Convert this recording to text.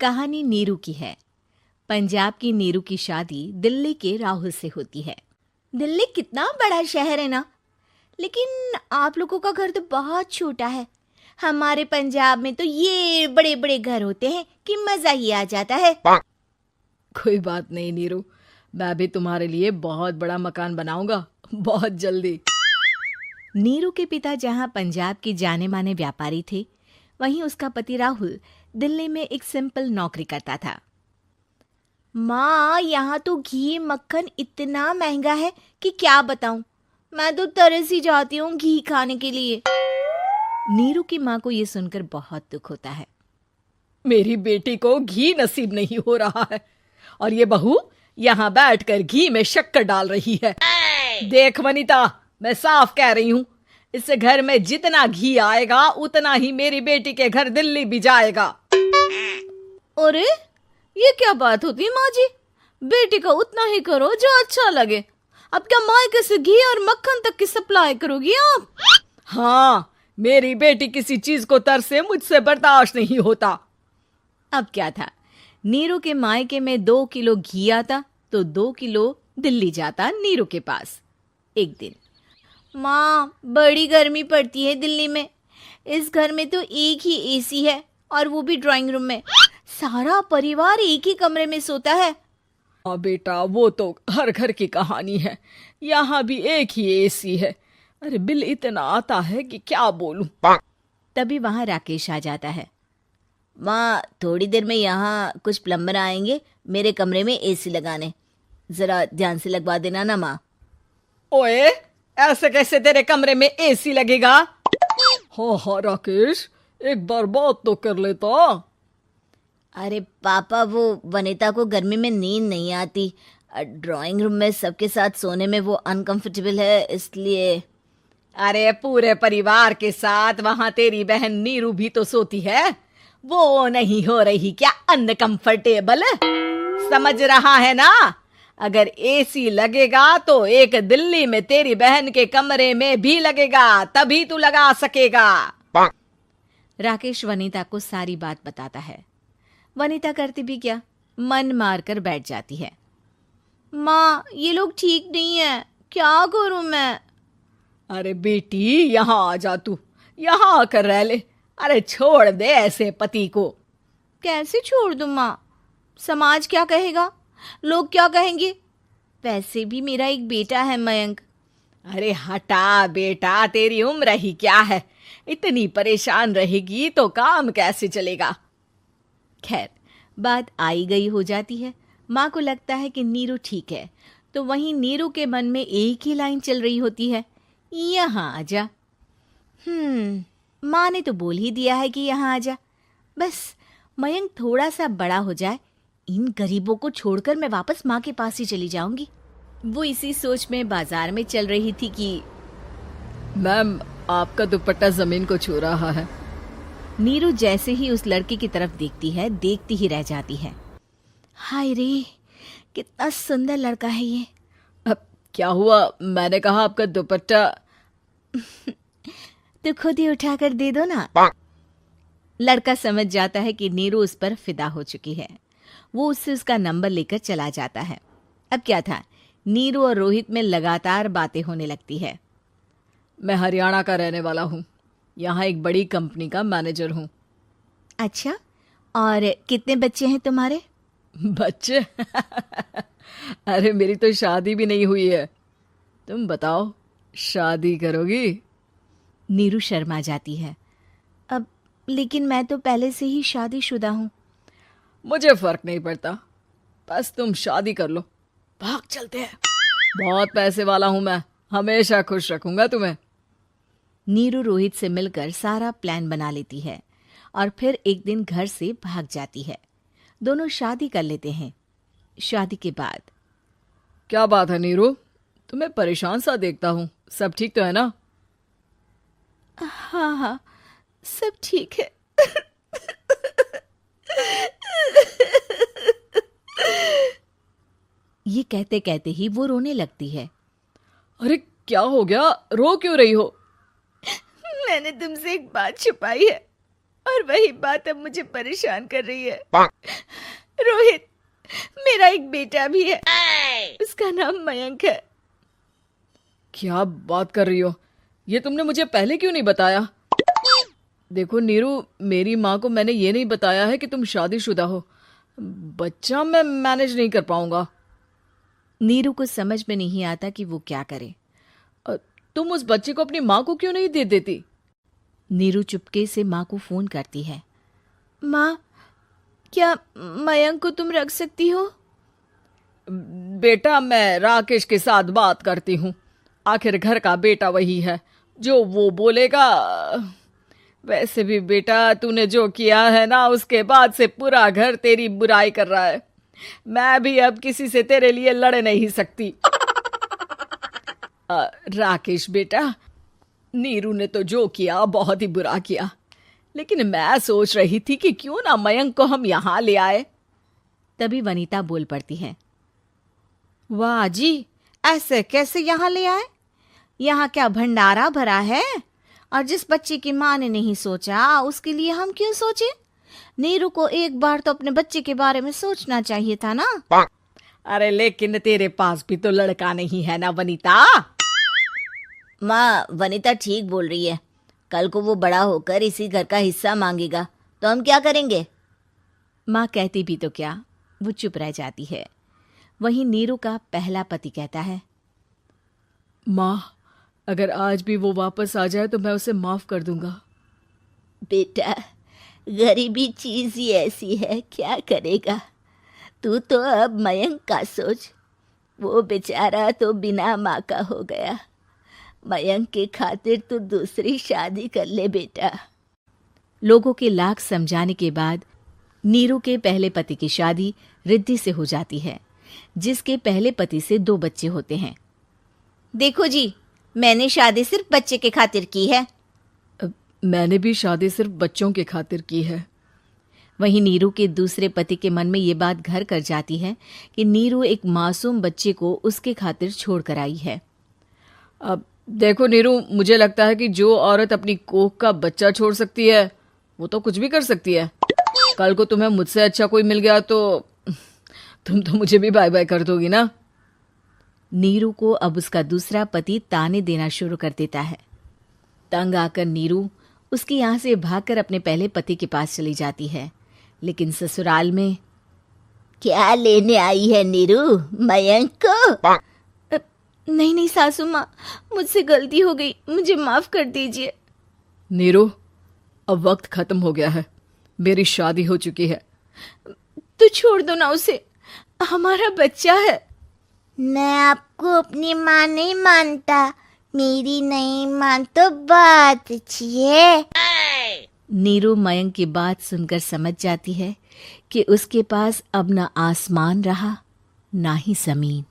कहानी नीरू की है। पंजाब की नीरू की शादी दिल्ली के राहुल से होती है। दिल्ली कितना बड़ा शहर है ना, लेकिन आप लोगों का घर तो बहुत छोटा है। हमारे पंजाब में तो ये बड़े बड़े घर होते हैं कि मजा ही आ जाता है। कोई बात नहीं नीरू, मैं भी तुम्हारे लिए बहुत बड़ा मकान बनाऊंगा बहुत जल्दी। नीरू के पिता जहां पंजाब के जाने माने व्यापारी थे, वहीं उसका पति राहुल दिल्ली में एक सिंपल नौकरी करता था। माँ, यहाँ तो घी मक्खन इतना महंगा है कि क्या बताऊं। मैं तो तरस ही जाती हूँ घी खाने के लिए। नीरू की माँ को ये सुनकर बहुत दुख होता है। मेरी बेटी को घी नसीब नहीं हो रहा है और ये बहू यहाँ बैठकर घी में शक्कर डाल रही है। देख वनिता, मैं साफ कह रही हूँ, इस घर में जितना घी आएगा उतना ही मेरी बेटी के घर दिल्ली भी जाएगा। अरे ये क्या बात होती है माँ जी? बेटी का उतना ही करो जो अच्छा लगे। अब क्या मायके से घी और मक्खन तक की सप्लाई करोगी आप? हाँ, मेरी बेटी किसी चीज को तरसे मुझसे बर्दाश्त नहीं होता। अब क्या था, नीरू के मायके में 2 किलो घी आता तो 2 किलो दिल्ली जाता नीरू के पास। एक दिन, माँ बड़ी गर्मी पड़ती है दिल्ली में। इस घर में तो एक ही एसी है और वो भी ड्राइंग रूम में। सारा परिवार एक ही कमरे में सोता है। हाँ बेटा, वो तो हर घर की कहानी है। यहाँ भी एक ही एसी है। अरे बिल इतना आता है कि क्या बोलूं। तभी वहां राकेश आ जाता है। माँ, थोड़ी देर में यहाँ कुछ प्लम्बर आएंगे मेरे कमरे में एसी लगाने। जरा ध्यान से लगवा देना ना माँ। ओए, ऐसे कैसे तेरे कमरे में एसी लगेगा? हाँ राकेश, एक बार बात तो कर लेता। अरे पापा, वो वनिता को गर्मी में नींद नहीं आती। ड्राइंग रूम में सबके साथ सोने में वो अनकंफर्टेबल है, इसलिए। अरे पूरे परिवार के साथ वहां तेरी बहन नीरू भी तो सोती है। वो नहीं हो रही क्या अनकंफर्टेबल? समझ रहा है ना? अगर एसी लगेगा तो एक दिल्ली में तेरी बहन के कमरे में भी लगेगा, तभी तू लगा सकेगा। राकेश वनिता को सारी बात बताता है। वनिता करती भी क्या, मन मार कर बैठ जाती है। माँ, ये लोग ठीक नहीं है, क्या करूं मैं? अरे बेटी, यहाँ आ जा, तू यहाँ आकर रह ले। अरे छोड़ दे ऐसे पति को। कैसे छोड़ दूं माँ? समाज क्या कहेगा, लोग क्या कहेंगे? वैसे भी मेरा एक बेटा है मयंक। अरे हटा बेटा, तेरी उम्र ही क्या है? इतनी परेशान रहेगी तो काम कैसे चलेगा? खैर, बात आई गई हो जाती है। माँ को लगता है कि नीरू ठीक है, तो वहीं नीरू के मन में एक ही लाइन चल रही होती है, यहाँ आजा। माँ ने तो बोल ही दिया है कि यहाँ आजा। बस मयंक थोड़ा सा बड़ा हो जाए, इन गरीबों को छोड़कर मैं वापस माँ के पास ही चली जाऊंगी। वो इसी सोच में बाजार में चल रही थी कि मैम, आपका दुपट्टा जमीन को छू रहा है। नीरू जैसे ही उस लड़के की तरफ देखती है, देखती ही रह जाती है। हाय रे, कितना सुंदर लड़का है ये। अब क्या हुआ? मैंने कहा आपका दुपट्टा। तो खुद ही उठाकर दे दो ना। लड़का समझ जाता है कि नीरू उस पर फिदा हो चुकी है। वो उससे उसका नंबर लेकर चला जाता है। अब क्या था, नीरू और रोहित में लगातार बातें होने लगती है। मैं हरियाणा का रहने वाला हूँ, यहाँ एक बड़ी कंपनी का मैनेजर हूँ। अच्छा, और कितने बच्चे हैं तुम्हारे? बच्चे? अरे मेरी तो शादी भी नहीं हुई है। तुम बताओ, शादी करोगी? नीरू शर्मा जाती है। अब लेकिन मैं तो पहले से ही शादीशुदा हूँ। मुझे फर्क नहीं पड़ता, बस तुम शादी कर लो। भाग चलते हैं, बहुत पैसे वाला हूं मैं, हमेशा खुश रखूंगा तुम्हें। नीरू रोहित से मिलकर सारा प्लान बना लेती है और फिर एक दिन घर से भाग जाती है। दोनों शादी कर लेते हैं। शादी के बाद, क्या बात है नीरू, तुम्हें परेशान सा देखता हूँ, सब ठीक तो है ना? हाँ हाँ, सब ठीक है। ये कहते कहते ही वो रोने लगती है। अरे क्या हो गया, रो क्यों रही हो? मैंने तुमसे एक बात छुपाई है। और वही बात अब मुझे परेशान कर रही है। रोहित, मेरा एक बेटा भी है, उसका नाम मयंक है। क्या बात कर रही हो? ये तुमने मुझे पहले क्यों नहीं बताया? देखो नीरू, मेरी माँ को मैंने ये नहीं बताया है कि तुम शादीशुदा हो। बच्चा मैं मैनेज नहीं कर पाऊंगा। नीरू को समझ में नहीं आता कि वो क्या करे। तुम उस बच्चे को अपनी माँ को क्यों नहीं दे देती? नीरू चुपके से माँ को फोन करती है। माँ, क्या मयंक को तुम रख सकती हो? बेटा, मैं राकेश के साथ बात करती हूँ। आखिर घर का बेटा वही है, जो वो बोलेगा। वैसे भी बेटा, तूने जो किया है ना, उसके बाद से पूरा घर तेरी बुराई कर रहा है। मैं भी अब किसी से तेरे लिए लड़ नहीं सकती। राकेश बेटा, नीरू ने तो जो किया बहुत ही बुरा किया, लेकिन मैं सोच रही थी कि क्यों ना मयंक को हम यहाँ ले आए। तभी वनीता बोल पड़ती है। वाह जी, ऐसे कैसे यहाँ ले आए? यहाँ क्या भंडारा भरा है? और जिस बच्चे की माँ ने नहीं सोचा, उसके लिए हम क्यों सोचे? नीरू को एक बार तो अपने बच्चे के बारे में सोचना चाहिए था ना। अरे लेकिन तेरे पास भी तो लड़का नहीं है ना वनीता। माँ, वनीता ठीक बोल रही है। कल को वो बड़ा होकर इसी घर का हिस्सा मांगेगा तो हम क्या करेंगे? माँ कहती भी तो क्या, वो चुप रह जाती है। वहीं नीरू का पहला पति कहता है। माँ, अगर आज भी वो वापस आ जाए तो मैं उसे माफ कर दूंगा। बेटा, गरीबी चीज ही ऐसी है, क्या करेगा? तू तो अब मयंक का सोच। वो बेचारा तो बिना माँ का हो गया। मयंक के खातिर तू दूसरी शादी कर ले बेटा। लोगों के लाख समझाने के बाद नीरू के पहले पति की शादी रिद्धि से हो जाती है, जिसके पहले पति से 2 बच्चे होते हैं। देखो जी, मैंने शादी सिर्फ बच्चे के खातिर की है। मैंने भी शादी सिर्फ बच्चों के खातिर की है। वहीं नीरू के दूसरे पति के मन में ये बात घर कर जाती है कि नीरू एक मासूम बच्चे को उसके खातिर छोड़ कर आई है। अब देखो नीरू, मुझे लगता है कि जो औरत अपनी कोख का बच्चा छोड़ सकती है, वो तो कुछ भी कर सकती है। कल को तुम्हें मुझसे अच्छा कोई मिल गया तो तुम तो मुझे भी बाय बाय कर दोगी ना। नीरू को अब उसका दूसरा पति ताने देना शुरू कर देता है। तंग आकर नीरू उसके यहाँ से भागकर अपने पहले पति के पास चली जाती है, लेकिन ससुराल में क्या लेने आई है नीरू, मयंक को? नहीं नहीं सासू माँ, मुझसे गलती हो गई, मुझे माफ कर दीजिए। नीरू, अब वक्त खत्म हो गया है, मेरी शादी हो चुकी है। तो छोड़ दो ना उसे, हमारा बच्चा है। मैं आपको अपनी माँ नहीं मानता, मेरी नहीं मान तो बात अच्छी है। नीरू मयंक की बात सुनकर समझ जाती है कि उसके पास अब न आसमान रहा ना ही जमीन।